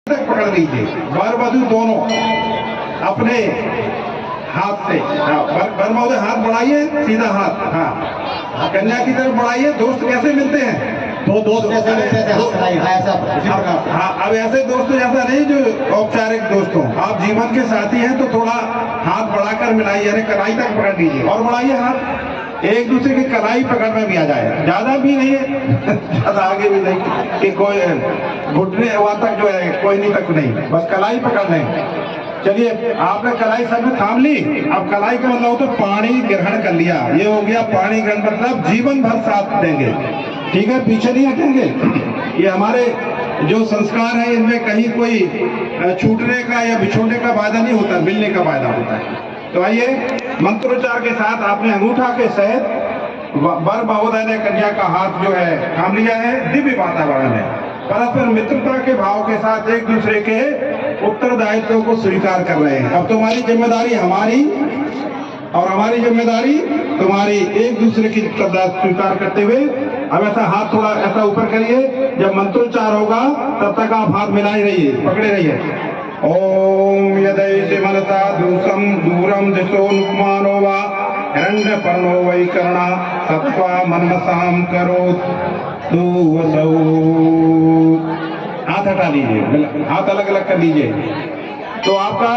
तक पकड़ लीजिए, वर वधू दोनों अपने हाथ से। हाँ, वर महोदय हाथ बढ़ाइए, सीधा हाथ। हाँ, कन्या की तरफ बढ़ाइए। दोस्त कैसे मिलते हैं? दो दोस्त ऐसे मिलते हैं, ऐसा। हाँ, अब ऐसे दोस्त जैसा नहीं जो औपचारिक दोस्त हो, आप जीवन के साथी हैं तो थोड़ा हाथ बढ़ाकर मिलाइए, यानी कलाई तक पकड़ लीजिए और बढ़ाइए हाथ, एक दूसरे की कलाई पकड़ में भी आ जाए, ज्यादा भी नहीं है ज्यादा आगे भी नहीं कि कोई घुटने वहां तक जो है कोई नहीं तक नहीं, बस कलाई पकड़ लें। चलिए, आपने कलाई सब में थाम ली। अब कलाई का मतलब होता है पानी ग्रहण कर लिया, ये हो गया पानी ग्रहण, मतलब जीवन भर साथ देंगे। ठीक है, पीछे नहीं हटेंगे। ये हमारे जो संस्कार है इनमें कहीं कोई छूटने का या बिछोड़ने का वादा नहीं होता, मिलने का वादा होता है। तो आइए, मंत्रोच्चार के साथ आपने अंगूठा के सहित वर महोदय ने कन्या का हाथ जो है थाम लिया है। दिव्य वातावरण है, परस्पर मित्रता के भाव के साथ एक दूसरे के उत्तरदायित्व को स्वीकार कर रहे हैं। अब तुम्हारी जिम्मेदारी हमारी और हमारी जिम्मेदारी तुम्हारी, एक दूसरे की स्वीकार करते हुए। अब ऐसा हाथ थोड़ा ऐसा ऊपर करिए, जब मंत्रोच्चार होगा तब तक आप हाथ मिलाए रहिए, पकड़े रहिए। ओम यदैषि मनसा दूसम दूरम दिशो नुक्मानो वा हिरण्य पर्णो वै कर्णा सत्वा मनमसाम करोत तू वसौ। हाथ हटा लीजिए, हाथ अलग अलग कर लीजिए। तो आपका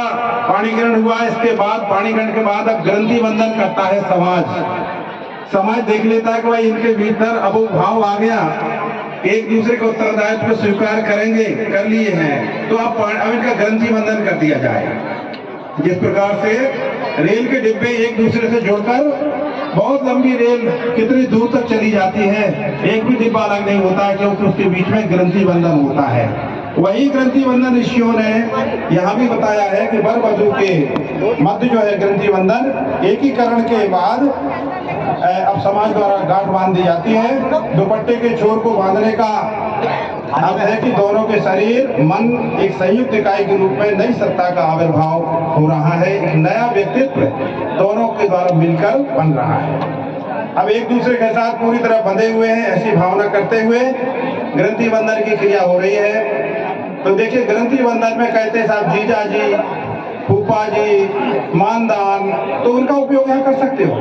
पाणी ग्रहण हुआ। इसके बाद पाणी ग्रहण के बाद अब ग्रंथि बंधन करता है समाज देख लेता है कि भाई इनके भीतर अब भाव आ गया, एक दूसरे को उत्तरदायित्व स्वीकार करेंगे, कर लिए हैं, तो अब इनका ग्रंथि बंधन कर दिया जाए। जिस प्रकार से रेल के डिब्बे एक दूसरे से जुड़कर बहुत लंबी रेल कितनी दूर तक चली जाती है, एक भी डिब्बा अलग नहीं होता है क्योंकि उसके बीच में ग्रंथि बंधन होता है। वही ग्रंथि बंधन ऋषियों ने यहाँ भी बताया है कि वर वधू के मध्य जो है ग्रंथि बंधन एकीकरण के बाद अब समाज द्वारा गांठ बांध दी जाती है। दुपट्टे के छोर को बांधने का अर्थ है कि दोनों के शरीर मन एक संयुक्त इकाई के रूप में नई सत्ता का आविर्भाव हो रहा है, एक नया व्यक्तित्व दोनों के द्वारा मिलकर बन रहा है। अब एक दूसरे के साथ पूरी तरह बंधे हुए हैं, ऐसी भावना करते हुए ग्रंथि बंधन की क्रिया हो रही है। तो देखिए, ग्रंथि बंधन में कहते हैं साहब जीजा जी, फूफा जी, मानदान, तो उनका उपयोग यहाँ कर सकते हो।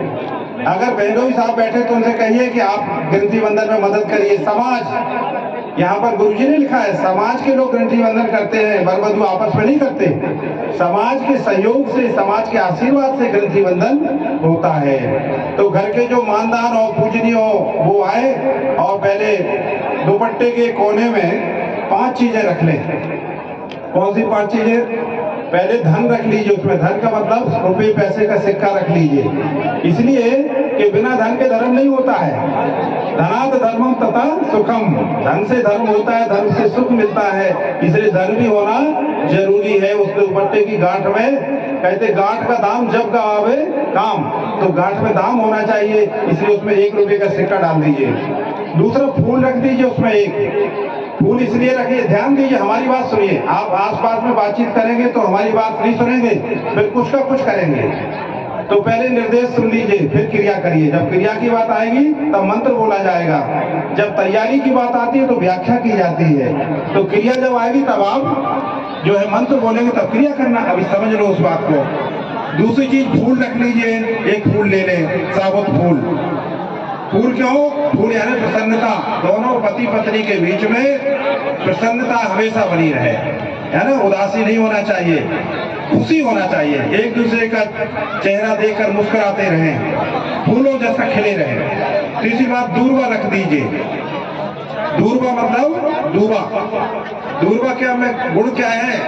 अगर बहनोई साहब बैठे तो उनसे कहिए कि आप ग्रंथि बंधन में मदद करिए। समाज, यहाँ पर गुरुजी ने लिखा है समाज के लोग ग्रंथि बंधन करते हैं, वर वधू आपस में नहीं करते। समाज के सहयोग से, समाज के आशीर्वाद से ग्रंथि बंधन होता है। तो घर के जो मानदान और पूजनीय हो वो आए और पहले दुपट्टे के कोने में 5 चीजें रख लें। कौन सी 5 चीजें? पहले धन रख लीजिए, उसमें धन का मतलब रुपए पैसे का सिक्का रख लीजिए, इसलिए कि बिना धन के धर्म नहीं होता है। धनात् धर्मम तथा सुखम, धन से धर्म होता है, धर्म से सुख मिलता है, इसलिए धन भी होना जरूरी है। उस दुपट्टे की गांठ में कहते गांठ का दाम जब गवावे काम, तो गांठ में दाम होना चाहिए, इसलिए उसमें 1 रुपए का सिक्का डाल दीजिए। दूसरा फूल रख दीजिए, उसमें एक फूल इसलिए रखिए, ध्यान दीजिए, हमारी बात सुनिए। आप आसपास में बातचीत करेंगे तो हमारी बात नहीं सुनेंगे, फिर कुछ का कुछ करेंगे। तो पहले निर्देश सुन लीजिए, फिर क्रिया करिए। जब क्रिया की बात आएगी तब मंत्र बोला जाएगा, जब तैयारी की बात आती है तो व्याख्या की जाती है। तो क्रिया जब आएगी तब आप जो है मंत्र बोलेंगे, तब क्रिया करना। अभी समझ लो उस बात को। दूसरी चीज, फूल रख लीजिए, एक फूल ले लें, साबुत फूल। फूल क्यों? फूल यानी प्रसन्नता, दोनों पति पत्नी के बीच में प्रसन्नता हमेशा बनी रहे, है ना, उदासी नहीं होना चाहिए, खुशी होना चाहिए, एक दूसरे का चेहरा देखकर मुस्कुराते रहें, फूलों जैसा खिले रहें। तीसरी बात, दूर्वा रख दीजिए। दूर्वा मतलब दूबा। दूर्वा क्या में गुण क्या है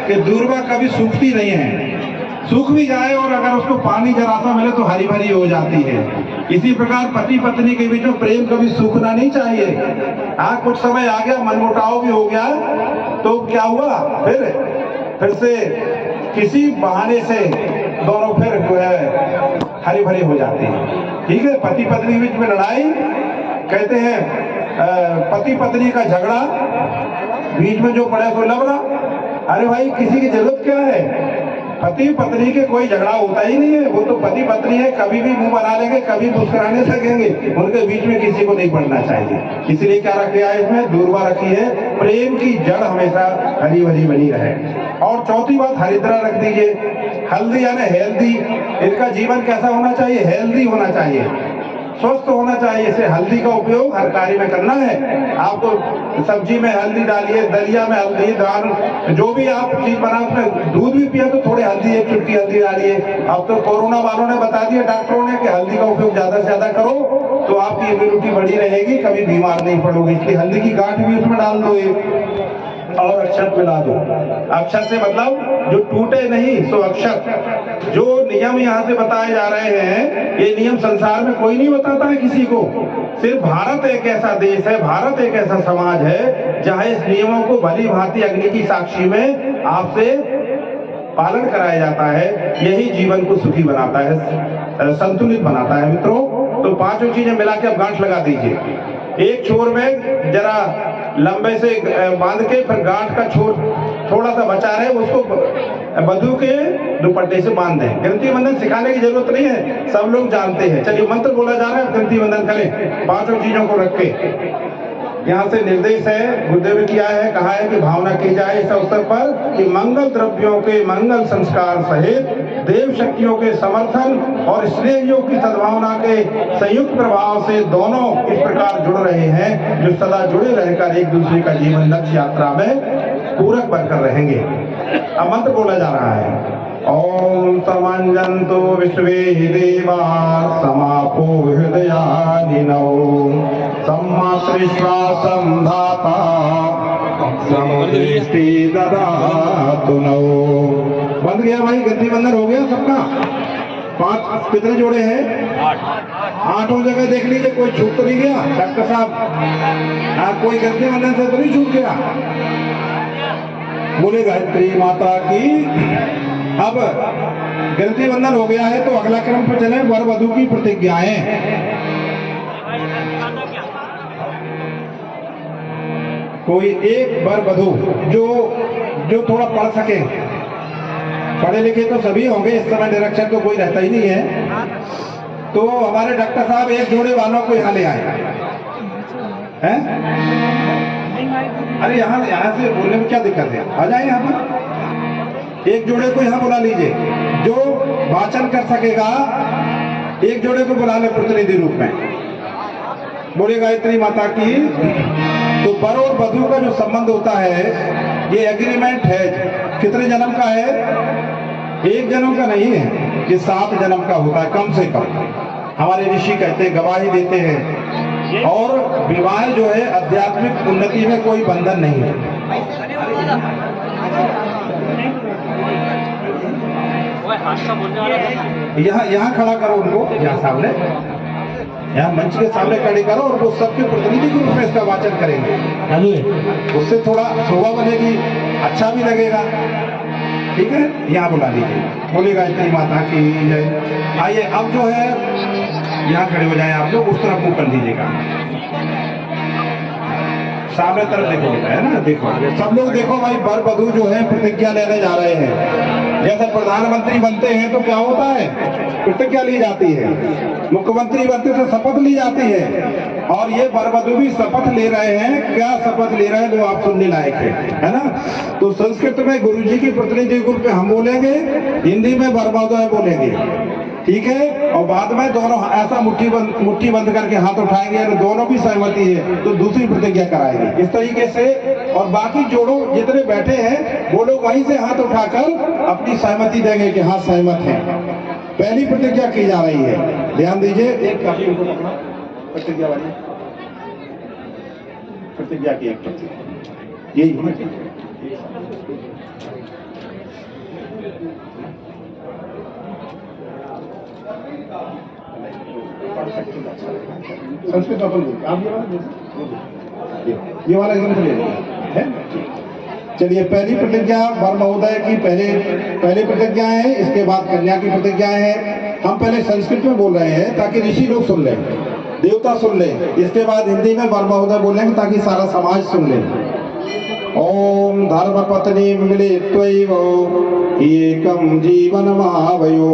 कि दूर्वा कभी सूखती नहीं है, सूख भी जाए और अगर उसको पानी जरा सा मिले तो हरी भरी हो जाती है। इसी प्रकार पति पत्नी के बीच में प्रेम कभी सूखना नहीं चाहिए। हाँ, कुछ समय आ गया, मनमुटाव भी हो गया, तो क्या हुआ, फिर से किसी बहाने से दोनों फिर जो है हरी भरी हो जाती है। ठीक है, पति पत्नी के बीच में लड़ाई, कहते हैं पति पत्नी का झगड़ा, बीच में जो पड़े सो लबड़ा। अरे भाई, किसी की जरूरत क्या है? पति पत्नी के कोई झगड़ा होता ही नहीं है, वो तो पति पत्नी है, कभी भी मुंह बना लेंगे, कभी मुस्कुराने लगेंगे, उनके बीच में किसी को नहीं पड़ना चाहिए। इसलिए क्या रखा है इसमें, दूरवा रखी है, प्रेम की जड़ हमेशा हरी भरी बनी रहे। और चौथी बात, हरिद्रा रख दीजिए, हल्दी यानी हेल्दी, इनका जीवन कैसा होना चाहिए, हेल्दी होना चाहिए, स्वस्थ होना चाहिए। इसे हल्दी का उपयोग हर कार्य में करना है। आपको सब्जी में हल्दी डालिए, दलिया में हल्दी, दाल, जो भी आप चीज बना, उसमें दूध भी पिए तो थोड़ी हल्दी, एक चुटकी हल्दी डालिए। अब तो कोरोना वालों ने बता दिया, डॉक्टरों ने, कि हल्दी का उपयोग ज्यादा से ज्यादा करो तो आपकी इम्यूनिटी बढ़ी रहेगी, कभी बीमार नहीं पड़ोगे। इसलिए हल्दी की गांठ भी उसमें डाल दो और अक्षत मिला दो। अक्षत से मतलब जो टूटे नहीं सो अक्षत। जो नियम यहाँ से बताए जा रहे हैं, ये नियम संसार में कोई नहीं बताता है किसी को। सिर्फ भारत एक ऐसा देश है, भारत एक ऐसा समाज है जहाँ इस नियमों को भली भांति अग्नि की साक्षी में आपसे पालन कराया जाता है। यही जीवन को सुखी बनाता है, संतुलित बनाता है। मित्रों, तो पांचों चीजें मिला के आप गांठ लगा दीजिए। एक छोर में जरा लंबे से बांध के, फिर गांठ का छोर थोड़ा सा बचा रहे, उसको वधू के दुपट्टे से बांध दें। ग्रंथि बंधन सिखाने की जरूरत नहीं है, सब लोग जानते हैं। चलिए मंत्र बोला जा रहा है, ग्रंथि बंधन करें पांचों चीजों को रख के। यहाँ से निर्देश है, गुरुदेव ने किया है, कहा है कि भावना की जाए इस अवसर पर कि मंगल द्रव्यों के मंगल संस्कार सहित देव शक्तियों के समर्थन और स्नेह योग की सद्भावना के संयुक्त प्रभाव से दोनों इस प्रकार जुड़ रहे हैं, जो सदा जुड़े रहकर एक दूसरे का जीवन लक्ष्य यात्रा में पूरक बनकर रहेंगे। अब मंत्र बोला जा रहा है, ओम समंजंतो विश्वे देवा समापो हृदयानिनो सम्माश्रिष्वा संधाता समदृष्टि ददातु नो। बंद गया भाई, गद्दी बंधन हो गया सबका। पांच कितने जोड़े हैं? आठों जगह देख लीजिए, कोई छूट तो नहीं गया डॉक्टर साहब? कोई गद्दी बंधन से तो नहीं छूट गया? बोले गायत्री माता की। अब ग्रंथि बंधन हो गया है तो अगला क्रम पर चले, वर वधू की प्रतिज्ञाएं। कोई एक वर वधू जो थोड़ा पढ़ सके, पढ़े लिखे तो सभी होंगे, इस समय निरक्षर तो कोई रहता ही नहीं है, तो हमारे डॉक्टर साहब एक जोड़े वालों को यहाँ ले आए हैं। अरे यहाँ से बोलने में क्या दिक्कत है, आ जाए यहाँ पर। एक जोड़े को यहाँ बुला लीजिए, जो वाचन कर सकेगा एक जोड़े को बुला ले प्रतिनिधि रूप में। बोले गायत्री माता की। तो वर और वधू का जो संबंध होता है, ये एग्रीमेंट है, कितने जन्म का है? एक जन्म का नहीं है, ये 7 जन्म का होता है कम से कम। हमारे ऋषि कहते हैं, गवाही देते हैं। और विवाह जो है आध्यात्मिक उन्नति में कोई बंधन नहीं है। यहाँ खड़ा करो उनको, यहाँ सामने, यहाँ मंच के सामने खड़े करो और वो सबके प्रतिनिधि के रूप में इसका वाचन करेंगे। उससे थोड़ा शोभा बनेगी, अच्छा भी लगेगा। ठीक है, यहाँ बुला लीजिए। बोले गायत्री माता की जय। आइए अब जो है यहाँ खड़े हो जाए आप लोग, उस तरफ मुंह कर लीजिएगा, सामने तरफ देखो बेटा, है ना, देखो सब लोग देखो भाई। वर वधू जो है प्रतिज्ञा लेने जा रहे हैं। जैसे प्रधानमंत्री बनते हैं तो क्या होता है, प्रतिज्ञा ली जाती है। मुख्यमंत्री बनते तो शपथ ली जाती है, और ये वर वधू भी शपथ ले रहे हैं। क्या शपथ ले रहे हैं, जो आप सुनने लायक है ना। तो संस्कृत में गुरुजी की प्रतिनिधि रूप में हम बोलेंगे, हिंदी में वर वधू बोलेंगे, ठीक है। और बाद में दोनों ऐसा मुट्ठी बंद करके हाथ उठाएंगे, और दोनों भी सहमति है तो दूसरी प्रतिज्ञा कराएंगे, इस तरीके से। और बाकी जोड़ो जितने बैठे हैं वो लोग वहीं से हाथ उठाकर अपनी सहमति देंगे कि हाँ सहमत है। पहली प्रतिज्ञा की जा रही है, ध्यान दीजिए। एक काफी प्रतिज्ञा वाली प्रतिज्ञा की एक प्रतिज्ञा यही होना चाहिए। संस्कृत अपन बोलते, आप ये वाला एकदम ले है। चलिए, पहली प्रतिज्ञा वर महोदय की पहले प्रतिज्ञा है, इसके बाद कन्या की प्रतिज्ञा है। हम पहले संस्कृत में बोल रहे हैं ताकि ऋषि लोग सुन लें, देवता सुन लें। इसके बाद हिंदी में वर महोदय बोलेंगे ताकि सारा समाज सुन ले। ओम धर्मपत्नी मिलित्वैव एकं जीवनमावयो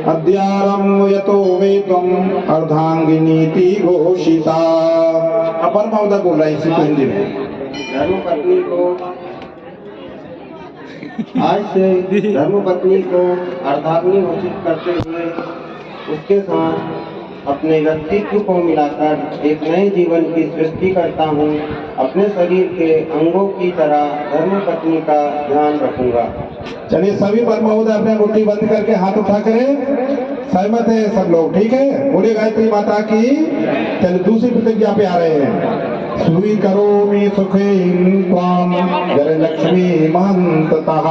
अद्यारं यतो वेदम अर्धांगिनीति घोषिता। अपर महोदय बोल रहे हैं इसी को हिंदी में। धर्मपत्नी को आज से धर्मपत्नी को अर्धाग्नि घोषित करते हुए उसके साथ अपने व्यक्तित्व को मिलाकर एक नए जीवन की सृष्टि करता हूँ। अपने शरीर के अंगों की तरह धर्मपत्नी का ध्यान रखूंगा। चलिए सभी पर महोदय अपने मुट्ठी बंद करके हाथ उठा करें। सहमत है सब लोग? ठीक है, बोलिए गायत्री माता की। चलिए दूसरी प्रतिज्ञा पे आ रहे हैं। स्वीकरोमि सुखीं त्वां जयलक्ष्मी महन्ततः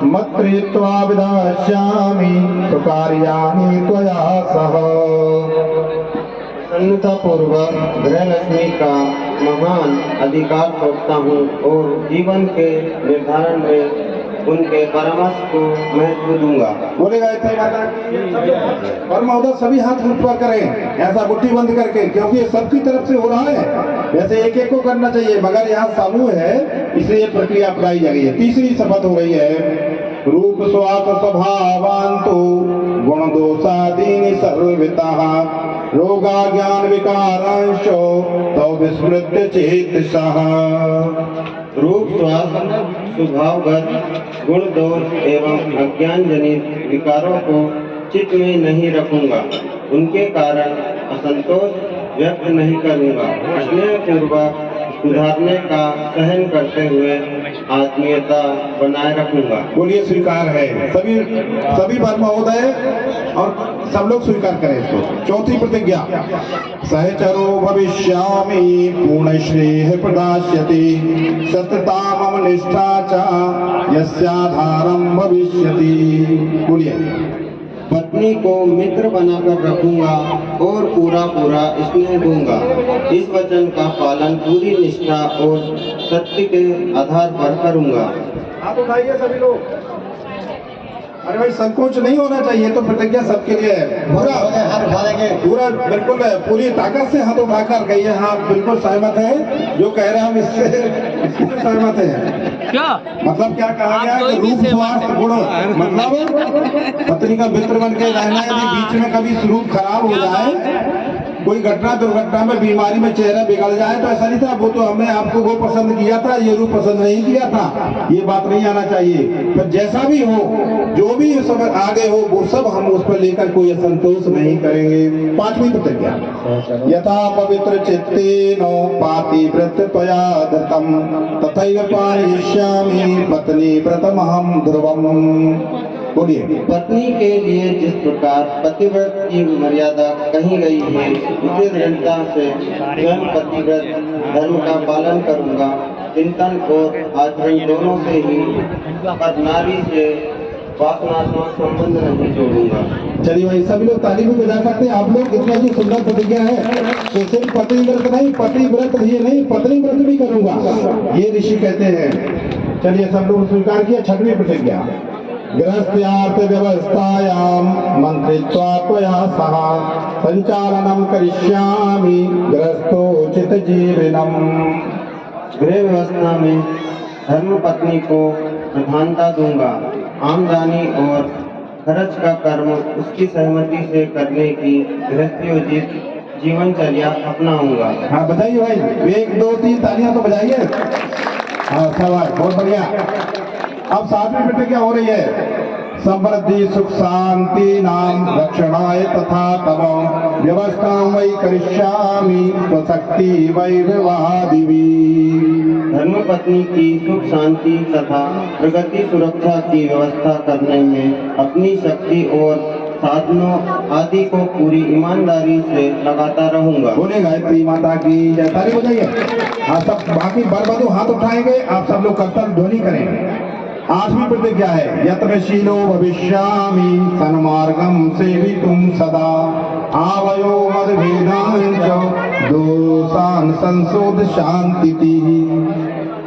मत्कृत्वा विधास्यामि सुकार्याणि त्वया सह। प्रसन्नता पूर्वक गृहलक्ष्मी का महान अधिकार सौंपता हूँ और जीवन के निर्धारण में उनके परामर्श को महत्व दूंगा। बोले गायत्री माता की। और महोदय सभी हाथ ऊपर करें, ऐसा मुट्ठी बंद करके, क्योंकि ये सबकी तरफ से हो रहा है। वैसे एक एक को करना चाहिए, मगर यहाँ समूह है इसलिए प्रक्रिया अपनाई जा रही है। तीसरी शपथ हो गई है। रूप स्वार्थ स्वभावांतो गुण दोषादीनि सर्ववितः रोगा ज्ञान विकारांशो तो विस्मृत्य चेतसः। रूप स्वास्थ्य स्वभावगत गुण दोष एवं अज्ञान जनित विकारों को चित्त में नहीं रखूंगा। उनके कारण असंतोष व्यक्त नहीं करूंगा। स्नेह पूर्वक सुधारने का सहन करते हुए आत्मीयता बनाए रखूंगा। बोलिए स्वीकार है। सभी बात महोदय और सब लोग स्वीकार करें इसको। चौथी प्रतिज्ञा। सहचरो भविष्यामि पूर्ण श्रेय प्रदास्यति सतता मम निष्ठा च यस्याधारं भविष्यति। बोलिए। पत्नी को मित्र बनाकर रखूंगा और पूरा स्नेह दूंगा। इस वचन का पालन पूरी निष्ठा और सत्य के आधार पर करूंगा। हाथ उठाइए सभी लोग। अरे भाई संकोच नहीं होना चाहिए, तो प्रतिज्ञा सबके लिए है। पूरा हाथ उठा देंगे। पूरा बिल्कुल पूरी ताकत से हाथ उठाकर कहिए हाँ बिल्कुल सहमत है। जो कह रहे हैं हम इससे सहमत है। क्या मतलब क्या कहा गया कि रूप स्वास्थ्य गुण, मतलब पत्नी का मित्र बन के रहना है। यदि बीच में कभी स्वरूप खराब हो जाए, कोई घटना दुर्घटना में बीमारी में चेहरा बिगड़ जाए, तो ऐसा नहीं था वो तो हमने आपको वो पसंद किया था, ये रूप पसंद नहीं किया था, ये बात नहीं आना चाहिए। पर जैसा भी हो, जो भी सब आगे हो, वो सब हम उस पर लेकर कोई असंतोष नहीं करेंगे। पांचवी प्रतिज्ञा। यथा पवित्र चित्तेनो पातिव्रत त्वया दत्तम तथैव पारयिष्यामि पत्नी व्रतमहं ध्रुवम्। बोलिए। पत्नी के लिए जिस प्रकार पतिव्रत की मर्यादा कही गई है, उसे दृढ़ता से स्वयं पतिव्रत धर्म का पालन करूंगा। चिंतन और आचरण दोनों से ही पर नारी से वासनात्मक संबंध नहीं जोड़ूंगा। चलिए भाई सभी लोग ताली भी बजा सकते हैं। आप लोग इतना जो सुंदर प्रतिज्ञा है, तो सिर्फ पति व्रत नहीं, पति व्रत ये नहीं, पत्नी व्रत भी करूंगा, ये ऋषि कहते हैं। चलिए सब लोग स्वीकार किया। छठवीं प्रतिज्ञा। गृहस्थ्यार्थ व्यवस्थायां मंत्रित्वा त्वया सह संचालनं करिष्यामि गृहस्थोचित जीवनम्। गृह व्यवस्था में धर्म पत्नी को प्रधानता दूंगा। आमदनी और खर्च का कर्म उसकी सहमति से करने की गृहस्थोचित जीवनचर्या अपनाऊंगा। हाँ बताइए भाई, 1 2 3 तालियां तो बजाइए। हाँ शाबाश, बहुत बढ़िया। अब सातवीं प्रतिज्ञा हो रही है। समृद्धि सुख शांति नाम रक्षणाय तथा तव व्यवस्था वै करिष्यामि स्वशक्ति वैभवादिवी। धर्मपत्नी की सुख शांति तथा प्रगति सुरक्षा की व्यवस्था करने में अपनी शक्ति और साधनों आदि को पूरी ईमानदारी से लगाता रहूंगा। बोले गायत्री माता की जय। ताली बजाइए। हाँ सब बाकी बरबधु हाथ उठाएंगे, आप सब लोग कर्तव्य ध्वनि करें। आठवीं प्रतिज्ञा है। यत्नशीलो भविष्यामि सन्मार्गं सेवितुं सदा आवयो मदभेदांच दोषान् संशोध शांतिः।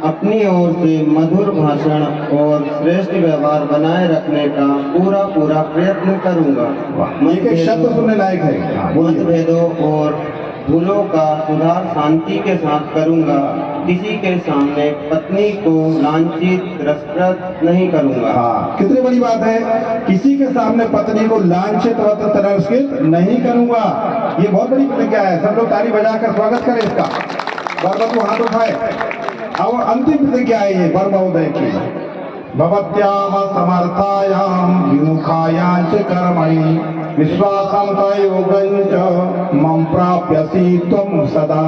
अपनी ओर से मधुर भाषण और श्रेष्ठ व्यवहार बनाए रखने का पूरा प्रयत्न करूंगा। एक शब्द सुनने लायक है। मतभेदों और भूलों का सुधार शांति के साथ करूंगा। किसी के सामने पत्नी को लांछित तिरस्कृत नहीं करूंगा। हाँ, कितनी बड़ी बात है, किसी के सामने पत्नी को लांछित व तिरस्कृत नहीं करूंगा। ये बहुत बड़ी प्रतिज्ञा है। सब लोग ताली बजाकर स्वागत करें इसका। वर वधू हाथ उठाए। अब अंतिम प्रतिज्ञा है ये वर महोदय की। भवत्याः समर्थायां विमुखायां च कर्मणि विश्वासं तयोगं च मम प्राप्यसि त्वं सदा।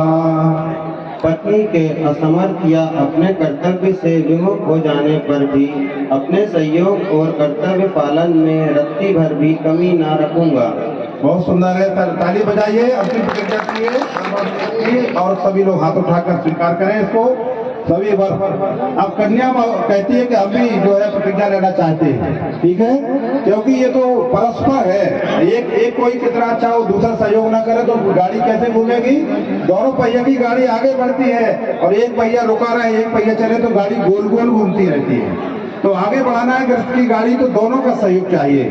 पत्नी के असमर्थ या अपने कर्तव्य से विमुख हो जाने पर भी अपने सहयोग और कर्तव्य पालन में रत्ती भर भी कमी ना रखूंगा। बहुत सुंदर है, ताली बजाइए अपनी प्रतिज्ञा की और सभी लोग हाथ उठाकर स्वीकार करें इसको। सभी वर्ग अब कन्या कहती है कि हम भी जो है प्रतिज्ञा लेना चाहते हैं, ठीक है, क्योंकि ये तो परस्पर है। एक कोई कितना अच्छा हो, दूसरा सहयोग ना करे तो गाड़ी कैसे घूमेगी। दोनों पहिया की गाड़ी आगे बढ़ती है और एक पहिया रुका रहे, एक पहिया चले तो गाड़ी गोल गोल घूमती रहती है। तो आगे बढ़ाना है गृहस्थ की गाड़ी तो दोनों का सहयोग चाहिए।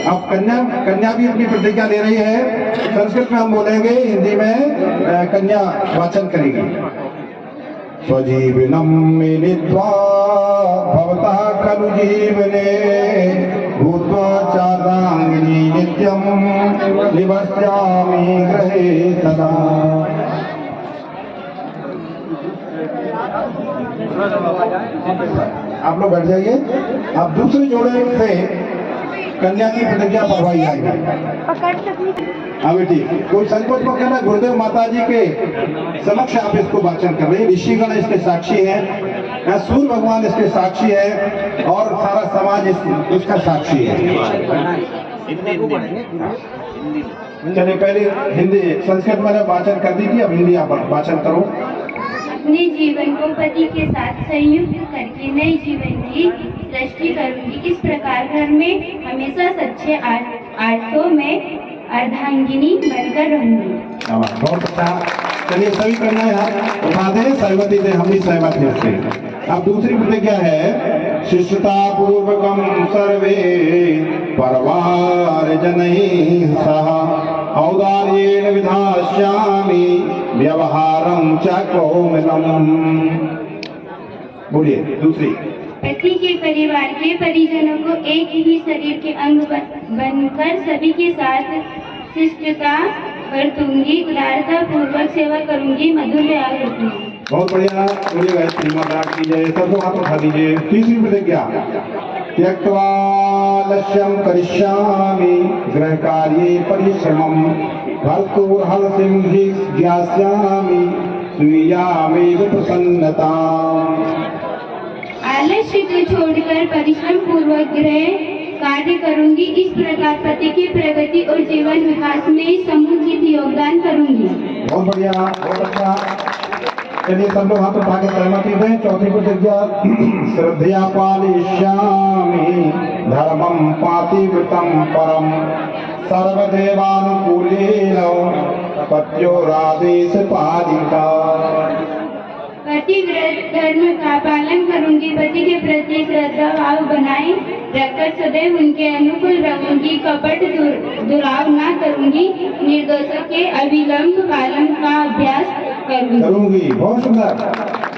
अब कन्या भी अपनी प्रतिज्ञा ले रही है। संस्कृत में हम बोलेंगे, हिंदी में कन्या वाचन करेगी। स्वजीवनम मिलित्वा भवतः खलु जीवने भूत्वा चार्दांगिनी नित्यं निवस्यामि गृहे सदा। आप लोग बैठ जाइए। आप दूसरे जोड़े से कन्या की प्रतिज्ञा पढ़वाई जाएगी। हाँ बेटी, कोई संकोच मत करना। गुरुदेव माता जी के समक्ष आप इसको वाचन कर रहे हैं। ऋषिगण इसके साक्षी हैं, सूर्य भगवान इसके साक्षी है और सारा समाज इसका साक्षी है। चलिए, पहले हिंदी संस्कृत मैंने वाचन कर दी थी, अब हिंदी आप वाचन करो। अपने जीवन को पति के साथ संयुक्त करके नए जीवन की सृष्टि करूंगी। इस प्रकार घर में हमेशा सच्चे आर्थों में अर्धांगिनी बनकर रहूंगी। बहुत अच्छा। चलिए सभी करना है, हाथ उठा दें, सहमति दें, हम भी सहमत हैं इससे। अब दूसरी प्रतिज्ञा है, शिष्टता पूर्वकम सर्वे परिवार जनैः सह औदार्येण विधास्यामि व्यवहारं च कोमलम्। बोलिए दूसरी। पति के परिवार के परिजनों को एक ही शरीर के अंग बनकर सभी के साथ शिष्टता बरतूंगी, उदारता पूर्वक सेवा करूंगी, मधुर व्यवहार रखूंगी। बहुत बढ़िया। बोलिए गायत्री माता की जय। सब लोग हाथ उठा दीजिए। तीसरी प्रतिज्ञा, त्यक्त्वा लक्ष्यं करिष्यामि गृहकार्ये परिश्रमं भर्तुर्हर्षं हि ज्ञास्यामि स्वीयामेव प्रसन्नताम्। आलस्य को छोड़कर परिश्रम पूर्वक गृह कार्य करूंगी। इस प्रकार पति की प्रगति और जीवन विकास में समुचित योगदान करूंगी। बहुत बढ़िया, बहुत अच्छा। चलिए सब लोग हाथ उठा के सहमति दें। चौथी प्रतिज्ञा, श्रद्धया पालयिष्यामि धर्मं पातिव्रतं परम सर्वदेवानुकूलेन पत्योरादेश पालिका। पतिव्रत धर्म का पालन करूंगी। पति के प्रति श्रद्धा भाव बनाए रखकर सदैव उनके अनुकूल रहूंगी। कपट दुराव न करूंगी। निर्दोषों के अविलंब पालन का अभ्यास करूंगी। बहुत सुंदर।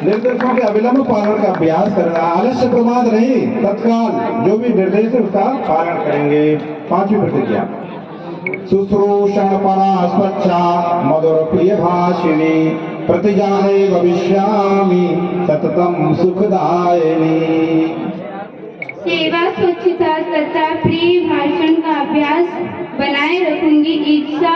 निर्देशों के अविलंब पालन का अभ्यास करना, आलस्य प्रमाद नहीं, तत्काल जो भी निर्देश है उसका पालन करेंगे। पांचवी प्रतिज्ञा, शुश्रूषण परा स्वच्छा मधुर प्रिय भाषिणी प्रतिजाने भविष्यामि सततम सुखदायिनी। सेवा, स्वच्छता तथा प्रिय भाषण का अभ्यास बनाए रखूंगी। ईर्ष्या,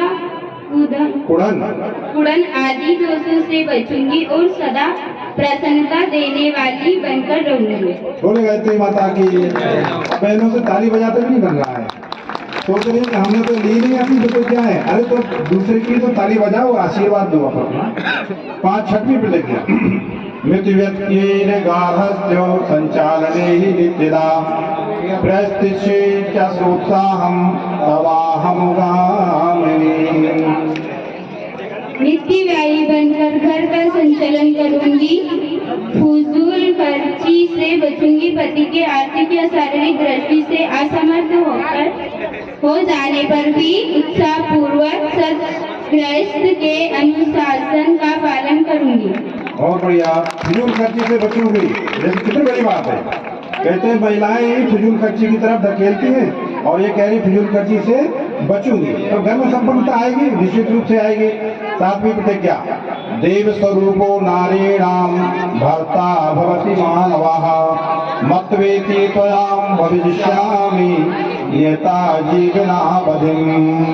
कुड़न आदि दोषों से बचूंगी और सदा प्रसन्नता देने वाली बनकर रहूंगी। बोले गायत्री माता की। बहनों से ताली बजाते नहीं बन रहा है। सोच रही कि हमने तो ली नहीं अपनी प्रतिज्ञा है। अरे तो दूसरे की तो ताली बजाओ और आशीर्वाद दो अपना। छठवीं प्रतिज्ञा, मृत्यु व्यक्त्येन गार्हस्थ्यो संचालने ही नित्यदा प्रस्तिष्ठे च सोत्साहं तवाहं गामिनी। नित्य व्ययी बनकर घर का संचालन करूंगी। फजूल खर्ची से बचूंगी। पति के आर्थिक या शारीरिक दृष्टि से असमर्थ हो जाने पर भी उत्साह पूर्वक गृहस्थ के अनुशासन का पालन करूंगी। बहुत बढ़िया। फिजूल खर्ची से बचूंगी, ये कितनी बड़ी बात है। कहते हैं महिलाएं ही फिजूल खर्ची की तरफ धकेलती हैं और ये कह रही फिजूल खर्ची से बचूंगी, तो घर में संपन्नता आएगी, निश्चित रूप से आएगी। सातवीं प्रतिज्ञा, देव स्वरूपो नारीणाम भर्ता भवति मानवाः मत्वेति त्वयां भविष्यामि यथा जीवनावधिम्।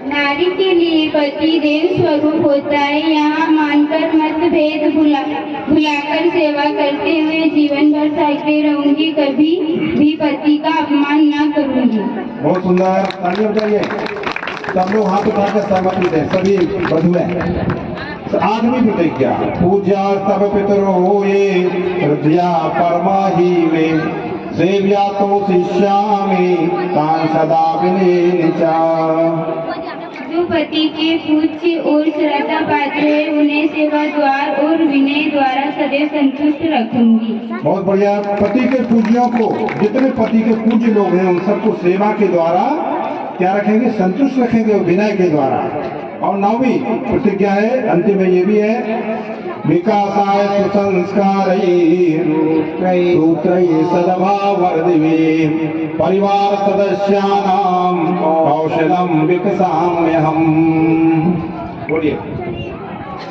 नारी के लिए पति देव स्वरूप होता है, यहाँ मानकर मतभेद भुलाकर सेवा करते हुए जीवन भर सहते रहूंगी, कभी भी पति का अपमान न करूंगी। बहुत सुंदर, तालियां बजाइए। सब लोग हाथ उठाकर सहमत थे, सभी बधुएं। आठवीं प्रतिज्ञा, पूज्या तब पितरो ये हृदया परमाही में सेव्या तो शिष्यामि तान सदा विनीचा। जो पति के पूज्य और श्रद्धा पात्र है, उन्हें सेवा द्वार और विनय द्वारा सदैव संतुष्ट रखूंगी। बहुत बढ़िया। पति के पूज्यों को, जितने पति के पूज्य लोग हैं उन सबको सेवा के द्वारा क्या रखेंगे, संतुष्ट रखेंगे, विनय के द्वारा। और नौवीं प्रतिज्ञा है, अंतिम में ये भी है, विकासाय सुसंस्कारैः सूत्रैः सद्भाववर्धिनी परिवार सदस्यानां कौशलं विकसाम्यहम्। बोलिए।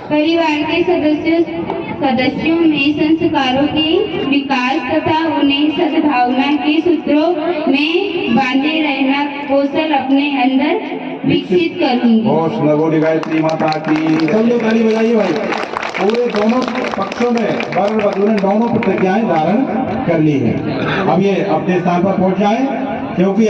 परिवार के सदस्यों में संस्कारों के विकास तथा उन्हें सद्भावना के सूत्रों में बांधे रहना कौशल अपने अंदर विकसित करूंगी। बोली गायत्री माता की। सब लोग ताली बजाइए भाई। पूरे दोनों पक्षों में वर वधू ने दोनों प्रतिज्ञाएं धारण कर ली है। अब ये अपने स्थान पर पहुंच जाए, क्योंकि